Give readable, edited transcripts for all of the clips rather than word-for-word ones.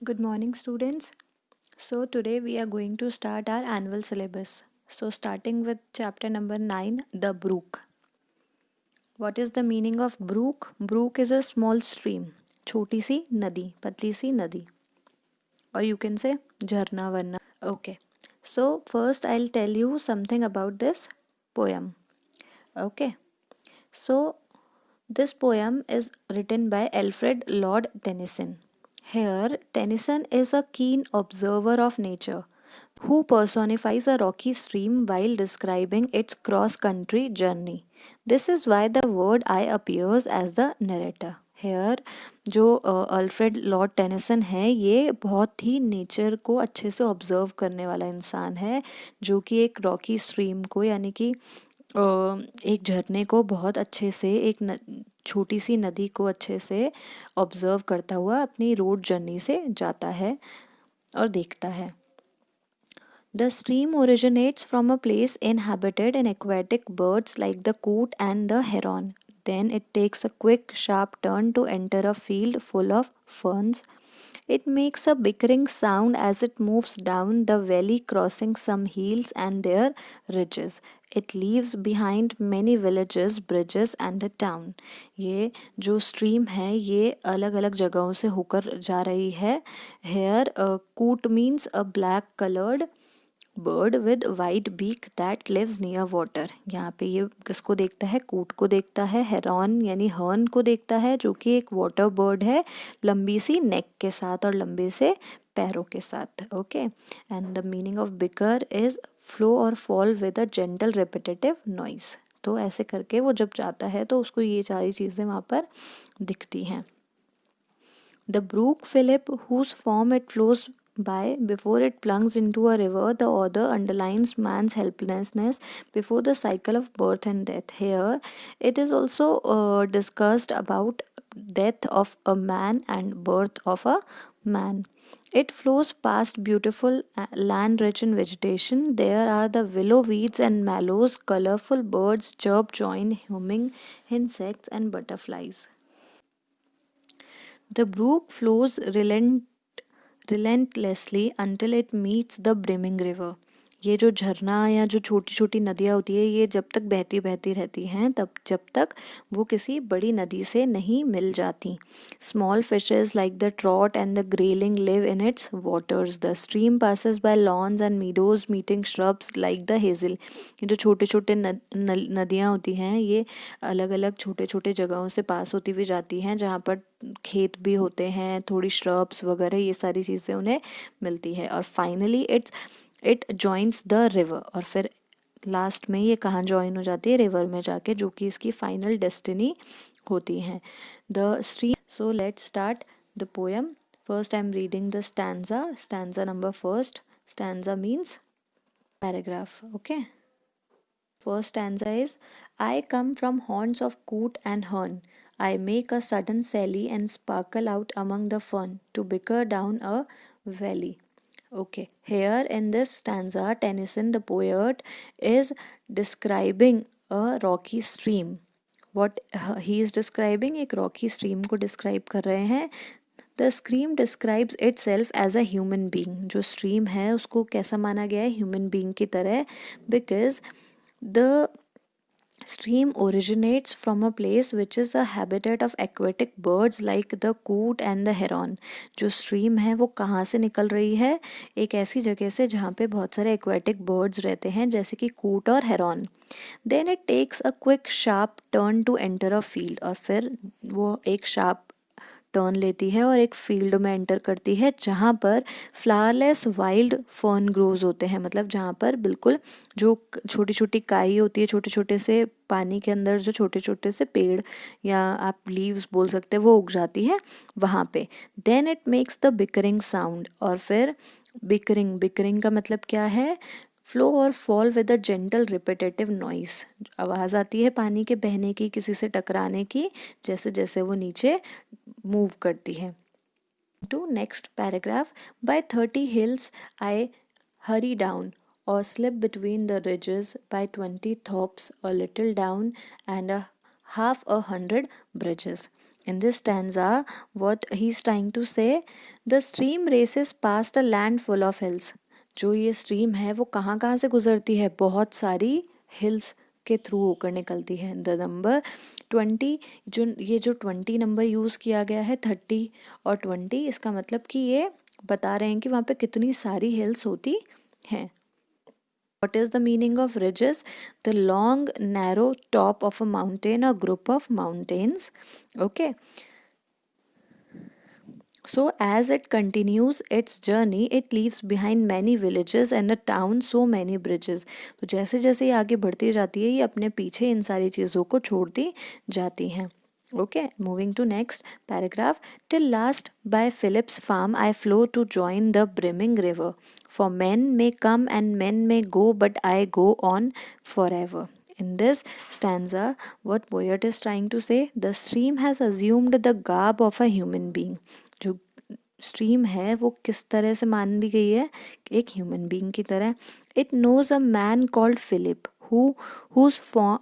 Good morning, students. So, today we are going to start our annual syllabus. So, starting with chapter number 9, the brook. What is the meaning of brook? Brook is a small stream, छोटी सी नदी, पतली सी नदी. Or you can say झरना वरना. Okay. So, first I'll tell you something about this poem. Okay. So, this poem is written by Alfred Lord Tennyson. Here, Tennyson is a keen observer of nature who personifies a rocky stream while describing its cross country journey. This is why the word I appears as the narrator. Here जो Alfred Lord Tennyson है ये बहुत ही nature को अच्छे से observe करने वाला इंसान है जो कि एक रॉकी स्ट्रीम को यानी कि एक झरने को बहुत अच्छे से छोटी सी नदी को अच्छे से ऑब्जर्व करता हुआ अपनी रोड जर्नी से जाता है और देखता है. The stream originates from a place inhabited in aquatic birds like the coot and the heron. Then it takes a quick, sharp turn to enter a field full of ferns. It makes a bickering sound as it moves down the valley, crossing some hills and their ridges. It leaves behind many villages, bridges and a town. ये जो stream है ये अलग अलग जगहों से होकर जा रही है. Here, coot means a black colored bird with white beak that lives near water. यहाँ पे ये किसको देखता है? कूट को देखता है. हेरॉन यानी हर्न को देखता है जो कि एक वाटर बर्ड है लंबी सी नेक के साथ और लंबे से पैरों के साथ. Okay. And the meaning of bicker is flow और fall with a gentle repetitive noise. तो ऐसे करके वो जब जाता है तो उसको ये सारी चीज़ें वहाँ पर दिखती हैं. The brook Philip, whose form it flows by before it plunges into a river, the author underlines man's helplessness before the cycle of birth and death. Here, it is also discussed about death of a man and birth of a man. It flows past beautiful land rich in vegetation. There are the willow weeds and mallows, colorful birds chirp, join humming insects and butterflies. The brook flows relentlessly until it meets the brimming river. ये जो झरना या जो छोटी छोटी नदियाँ होती है ये जब तक बहती बहती रहती हैं तब जब तक वो किसी बड़ी नदी से नहीं मिल जाती. Small fishes like the trout and the grayling live in its waters. The stream passes by lawns and meadows meeting shrubs like the hazel. ये जो छोटे छोटे नदियाँ होती हैं ये अलग अलग छोटे छोटे जगहों से पास होती हुई जाती हैं जहाँ पर खेत भी होते हैं, थोड़ी श्रब्स वगैरह ये सारी चीज़ें उन्हें मिलती है. और finally it joins the river. और फिर लास्ट में ये कहाँ जॉइन हो जाती है? रिवर में जाके, जो कि इसकी फाइनल डेस्टिनी होती है. The stream. So let's start the poem. First I am reading the stanza number first. Stanza means paragraph. Okay. First stanza is, I come from haunts of coot and hern. I make a sudden sally and sparkle out among the fern to bicker down a valley. Okay, here in this stanza, Tennyson, the poet, is describing a rocky stream. What he is describing, एक rocky stream को describe कर रहे हैं. The stream describes itself as a human being. जो stream है उसको कैसा माना गया है? Human being की तरह. Because the stream originates from a place which is a habitat of aquatic birds like the coot and the heron. जो stream है वो कहाँ से निकल रही है? एक ऐसी जगह से जहाँ पे बहुत सारे aquatic birds रहते हैं जैसे कि coot और heron. Then it takes a quick sharp turn to enter a field. और फिर वो एक sharp टर्न लेती है और एक फील्ड में एंटर करती है जहाँ पर फ्लावरलेस वाइल्ड फर्न ग्रोज होते हैं. मतलब जहाँ पर बिल्कुल जो छोटी छोटी काई होती है, छोटे छोटे से पानी के अंदर जो छोटे छोटे से पेड़ या आप लीव्स बोल सकते हैं वो उग जाती है वहाँ पे. Then it makes the bickering sound. और फिर बिकरिंग का मतलब क्या है? फ्लो और fall with a gentle repetitive noise. आवाज़ आती है पानी के बहने की, किसी से टकराने की, जैसे जैसे वो नीचे मूव करती है. To next paragraph. By 30 hills I hurry down or slip between the ridges by 20 thops a little down and a half a hundred bridges. In this stanza, what he's trying to say, the stream races past a land full of hills. जो ये stream है वो कहाँ कहाँ से गुजरती है, बहुत सारी हिल्स के थ्रू होकर निकलती है. द नंबर 20, जो 20 नंबर यूज़ किया गया है, 30 और 20, इसका मतलब कि ये बता रहे हैं कि वहाँ पे कितनी सारी हिल्स होती हैं. What is the meaning of ridges? The long, narrow top of a mountain or group of mountains. Okay. So as it continues its journey, it leaves behind many villages and a town, so many bridges. तो जैसे जैसे ये आगे बढ़ती जाती है, ये अपने पीछे इन सारी चीज़ों को छोड़ती जाती हैं. Okay, moving to next paragraph. Till last by Philip's farm I flow to join the brimming river. For men may come and men may go, but I go on forever. In this stanza, what poet is trying to say? The stream has assumed the garb of a human being. जो stream है वो किस तरह से मान ली गई है, एक ह्यूमन बीइंग की तरह. It knows a man called Philip whose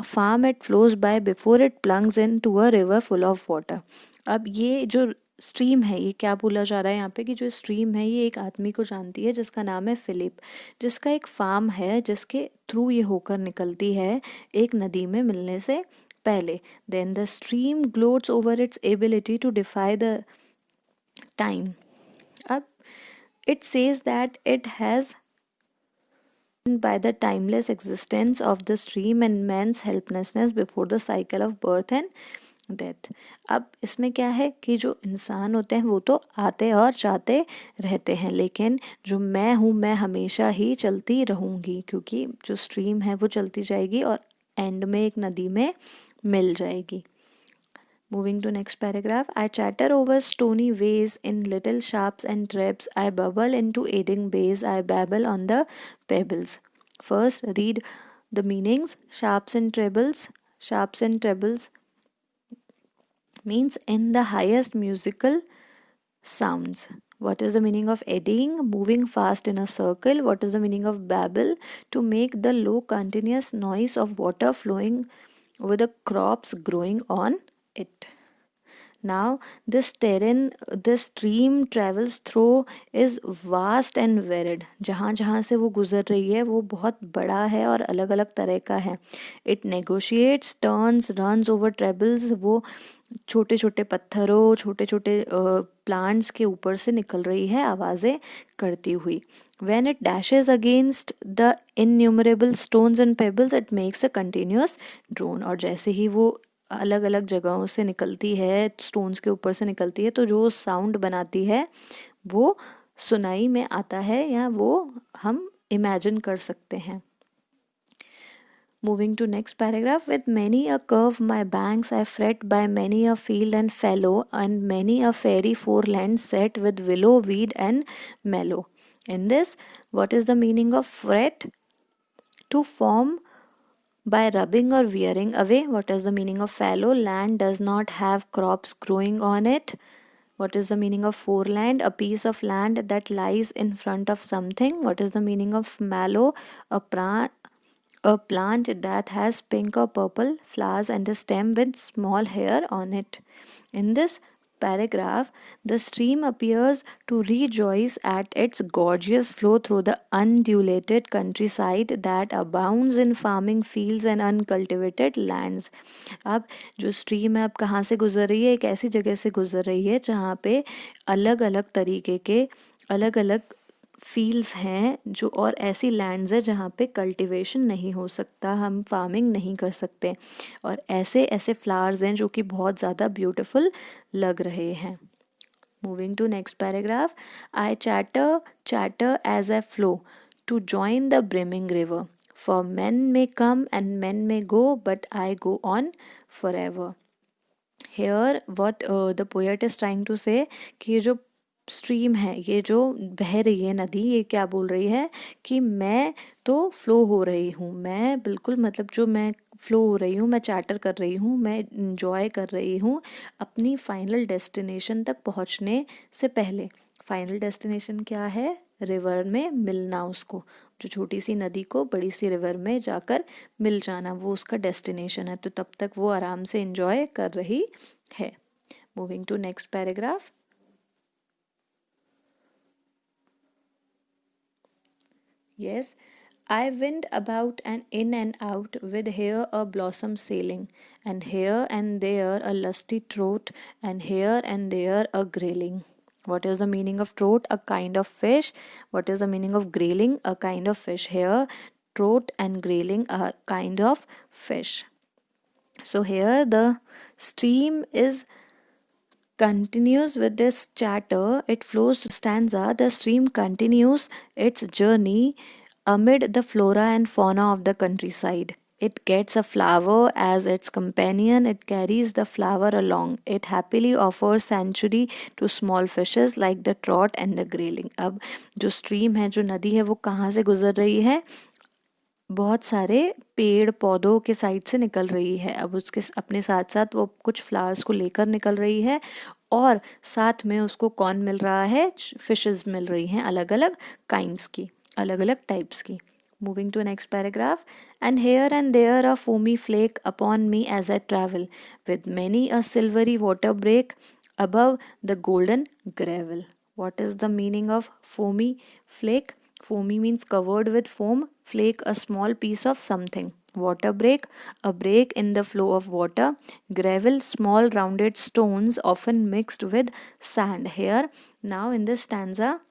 farm it flows by before it plunges into a river full of water. अब ये जो स्ट्रीम है, ये क्या बोला जा रहा है यहाँ पे कि जो स्ट्रीम है ये एक आदमी को जानती है जिसका नाम है फिलिप, जिसका एक फार्म है जिसके थ्रू ये होकर निकलती है एक नदी में मिलने से पहले. Then the stream gloats over its ability to defy the time. अब it says that it has by the timeless existence of the stream and man's helplessness before the cycle of birth and death. अब इसमें क्या है कि जो इंसान होते हैं वो तो आते और जाते रहते हैं, लेकिन जो मैं हूँ मैं हमेशा ही चलती रहूँगी, क्योंकि जो स्ट्रीम है वो चलती जाएगी और एंड में एक नदी में मिल जाएगी. Moving to next paragraph. I chatter over stony ways in little sharps and traps. I bubble into aiding bays. I babble on the pebbles. First, read the meanings. Sharps and trebles. Sharps and trebles means in the highest musical sounds. What is the meaning of eddying? Moving fast in a circle. What is the meaning of babble? To make the low continuous noise of water flowing over the crops growing on it. Now this terrain this stream travels through is vast and varied. जहाँ जहाँ से वो गुजर रही है वो बहुत बड़ा है और अलग अलग तरह का है. It negotiates, turns, runs over trebles. वो छोटे छोटे पत्थरों, छोटे छोटे प्लांट्स के ऊपर से निकल रही है आवाज़ें करती हुई. When it dashes against the innumerable stones and pebbles, it makes a continuous drone. और जैसे ही वो अलग अलग जगहों से निकलती है, स्टोन्स के ऊपर से निकलती है, तो जो साउंड बनाती है वो सुनाई में आता है या वो हम इमेजिन कर सकते हैं. Moving to next paragraph. With many a curve my banks I fret, by many a field and fallow, and many a fairy foreland set with willow, weed and mallow. In this, what is the meaning of fret? To form by rubbing or wearing away. What is the meaning of fallow? Land does not have crops growing on it. What is the meaning of foreland? A piece of land that lies in front of something. What is the meaning of mallow? A plant that has pink or purple flowers and a stem with small hair on it. In this paragraph, the stream appears to rejoice at its gorgeous flow through the undulated countryside that abounds in farming fields and uncultivated lands. अब जो stream है अब कहाँ से गुजर रही है, एक ऐसी जगह से गुजर रही है जहाँ पे अलग अलग तरीके के अलग अलग फील्ड्स हैं जो, और ऐसी लैंड्स है जहाँ पे कल्टीवेशन नहीं हो सकता, हम फार्मिंग नहीं कर सकते, और ऐसे ऐसे फ्लावर्स हैं जो कि बहुत ज़्यादा ब्यूटीफुल लग रहे हैं. Moving to next paragraph. I chatter as I flow to join the brimming river. For men may come and men may go, but I go on forever. Here what the poet is trying to say कि ये जो stream है, ये जो बह रही है नदी, ये क्या बोल रही है कि मैं तो फ्लो हो रही हूँ, मैं बिल्कुल मतलब जो मैं फ्लो हो रही हूँ, मैं चैटर कर रही हूँ, मैं इंजॉय कर रही हूँ अपनी फाइनल डेस्टिनेशन तक पहुँचने से पहले. फाइनल डेस्टिनेशन क्या है? रिवर में मिलना, उसको जो छोटी सी नदी को बड़ी सी रिवर में जाकर मिल जाना, वो उसका डेस्टिनेशन है. तो तब तक वो आराम से इंजॉय कर रही है. Moving to next paragraph. Yes, I went about and in and out, with here a blossom sailing, and here and there a lusty trout, and here and there a grayling. What is the meaning of trout? A kind of fish. What is the meaning of grayling? A kind of fish. Here, trout and grayling are kind of fish. So here the stream is continues with this chatter. It flows stanza. The stream continues its journey amid the flora and fauna of the countryside. It gets a flower as its companion. It carries the flower along. It happily offers sanctuary to small fishes like the trout and the grayling. अब जो stream है, जो नदी है, वो कहाँ से गुजर रही है? बहुत सारे पेड़ पौधों के साइड से निकल रही है. अब उसके अपने साथ साथ वो कुछ फ्लावर्स को लेकर निकल रही है, और साथ में उसको कौन मिल रहा है? फिशेस मिल रही हैं, अलग अलग काइंड्स की, अलग अलग टाइप्स की. Moving to next paragraph. And here and there a foamy flake upon me as I travel, with many a silvery water break above the golden gravel. What is the meaning of foamy flake? Foamy means covered with foam. Flake, a small piece of something. Water break, a break in the flow of water. Gravel, small rounded stones often mixed with sand. Here, now in this stanza,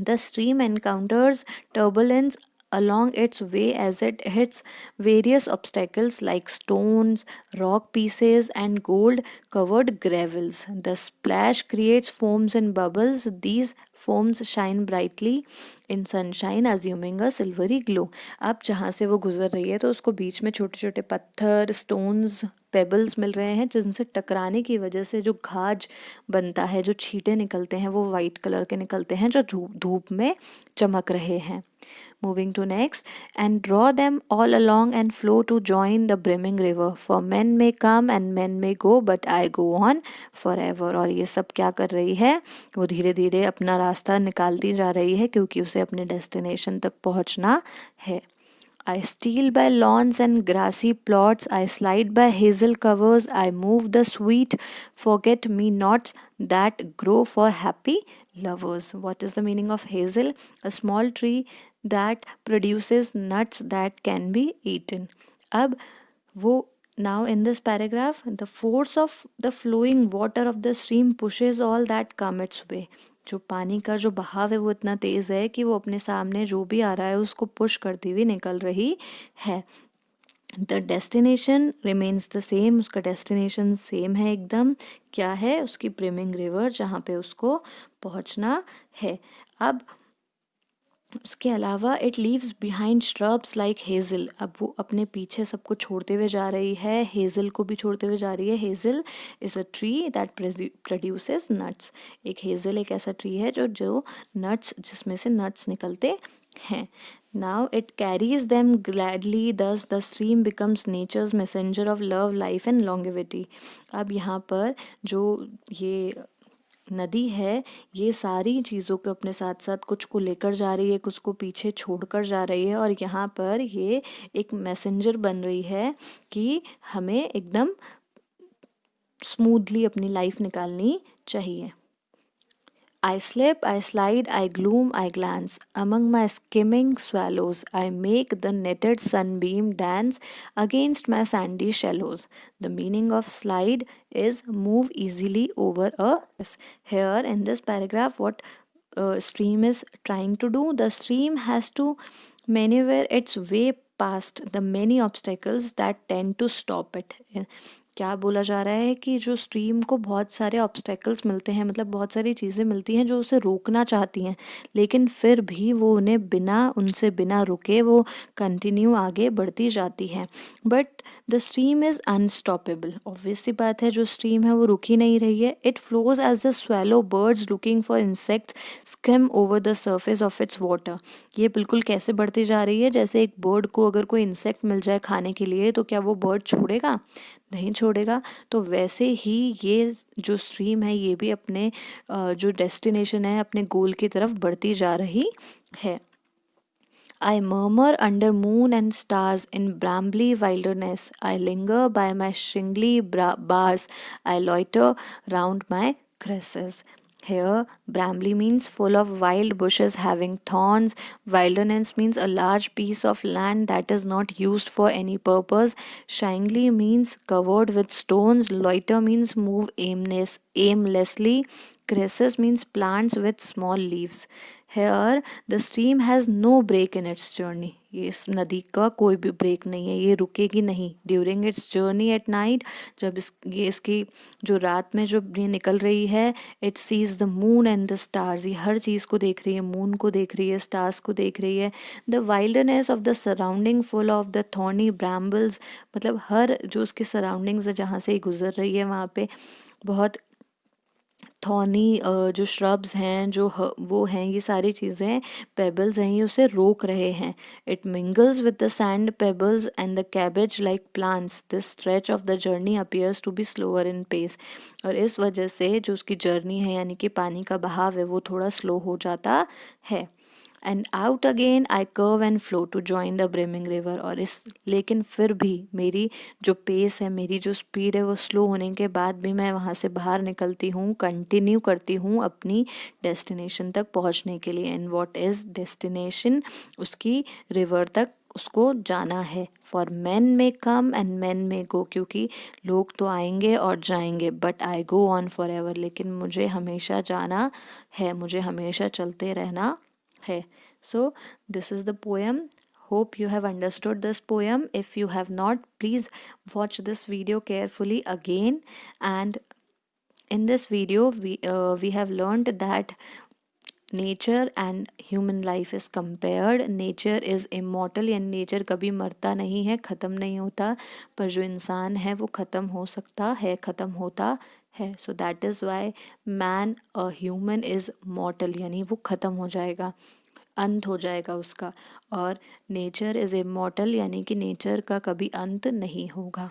the stream encounters turbulence along its way as it hits various obstacles like stones, rock pieces, and gold covered gravels. The splash creates foams and bubbles. These foams shine brightly in sunshine, assuming a silvery glow. अब जहाँ से वो गुजर रही है तो उसको बीच में छोटे छोटे पत्थर, स्टोन्स, पेबल्स मिल रहे हैं, जिनसे टकराने की वजह से जो घाज बनता है, जो छींटे निकलते हैं, वो वाइट कलर के निकलते हैं, जो धूप में चमक रहे हैं. Moving to next. And draw them all along and flow to join the brimming river. For men may come and men may go, but I go on forever. और ये सब क्या कर रही है? वो धीरे धीरे अपना रास्ता निकालती जा रही है, क्योंकि उसे अपने डेस्टिनेशन तक पहुंचना है. I steal by lawns and grassy plots, I slide by hazel covers, I move the sweet forget-me-nots that grow for happy lovers. What is the meaning of hazel? A small tree that produces nuts that can be eaten. अब वो now in this paragraph, the force of the flowing water of the stream pushes all that come its way. जो पानी का जो बहाव है वो इतना तेज़ है कि वो अपने सामने जो भी आ रहा है उसको पुश करती हुई निकल रही है. The destination remains the same. उसका डेस्टिनेशन सेम है एकदम. क्या है? उसकी ब्रिमिंग रिवर, जहाँ पे उसको पहुँचना है. अब उसके अलावा it leaves behind shrubs like Hazel. अब वो अपने पीछे सबको छोड़ते हुए जा रही है, हेज़ल को भी छोड़ते हुए जा रही है. Hazel is a tree that produces nuts. एक हेज़ल एक ऐसा ट्री है जो नट्स, जिसमें से नट्स निकलते हैं. Now it carries them gladly, thus the stream becomes nature's messenger of love, life and longevity. अब यहाँ पर जो ये नदी है, ये सारी चीज़ों को अपने साथ साथ कुछ को लेकर जा रही है, कुछ को पीछे छोड़कर जा रही है, और यहाँ पर ये एक मैसेंजर बन रही है कि हमें एकदम स्मूथली अपनी लाइफ निकालनी चाहिए. I slip, I slide, I gloom, I glance. Among my skimming swallows, I make the netted sunbeam dance against my sandy shallows. The meaning of slide is move easily over a. Here in this paragraph, what stream is trying to do? The stream has to maneuver its way past the many obstacles that tend to stop it. क्या बोला जा रहा है कि जो stream को बहुत सारे ऑब्स्टेकल्स मिलते हैं, मतलब बहुत सारी चीज़ें मिलती हैं जो उसे रोकना चाहती हैं, लेकिन फिर भी वो उन्हें उनसे बिना रुके वो कंटिन्यू आगे बढ़ती जाती है. But the stream is unstoppable. Obvious सी बात है, जो स्ट्रीम है वो रुक ही नहीं रही है. It flows as the swallow birds looking for insects skim over the surface of its water. ये बिल्कुल कैसे बढ़ती जा रही है? जैसे एक बर्ड को अगर कोई इंसेक्ट मिल जाए खाने के लिए, तो क्या वो बर्ड छोड़ेगा? नहीं छोड़ेगा. तो वैसे ही ये जो स्ट्रीम है ये भी अपने जो डेस्टिनेशन है, अपने गोल की तरफ बढ़ती जा रही है. I murmur under moon and stars in brambly wilderness. I linger by my shingly bars. I loiter round my cresses. Here, brambly means full of wild bushes having thorns. Wilderness means a large piece of land that is not used for any purpose. Shingly means covered with stones. Loiter means move aimlessly. Cresses means plants with small leaves. Here, the stream has no break in its journey. ये इस नदी का कोई भी break नहीं है, ये रुकेगी नहीं. During its journey at night, जब ये इसकी जो रात में जो ये निकल रही है, it sees the moon and the stars. ये हर चीज़ को देख रही है, मून को देख रही है, स्टार्स को देख रही है. The wildness of the surrounding full of the thorny brambles, मतलब हर जो उसके सराउंडिंग्स है जहाँ से गुजर रही है वहाँ पे बहुत थॉर्नी जो श्रब्स हैं वो हैं, ये सारी चीज़ें पेबल्स हैं, ये उसे रोक रहे हैं. It mingles with the sand pebbles and the cabbage like plants. This stretch of the journey appears to be slower in pace. और इस वजह से जो उसकी जर्नी है यानी कि पानी का बहाव है वो थोड़ा स्लो हो जाता है. And out again I curve and flow to join the brimming river. और इस लेकिन फिर भी मेरी जो पेस है, मेरी जो स्पीड है वो स्लो होने के बाद भी मैं वहाँ से बाहर निकलती हूँ, कंटिन्यू करती हूँ अपनी डेस्टिनेशन तक पहुँचने के लिए. And what is destination? उसकी रिवर तक उसको जाना है. फॉर मैन में कम एंड मैन में गो, क्योंकि लोग तो आएंगे और जाएंगे, but I go on for ever. लेकिन मुझे हमेशा जाना है, मुझे हमेशा चलते रहना है. So this is the poem. Hope you have understood this poem. If you have not, please watch this video carefully again. And in this video we have learned that nature and human life is compared. Nature is immortal, यानी nature कभी मरता नहीं है, ख़त्म नहीं होता, पर जो इंसान है वो ख़त्म हो सकता है, ख़त्म होता है. So that is why man a human is मॉर्टल, यानी वो ख़त्म हो जाएगा, अंत हो जाएगा उसका. और नेचर इज़ इमॉर्टल, यानी कि नेचर का कभी अंत नहीं होगा.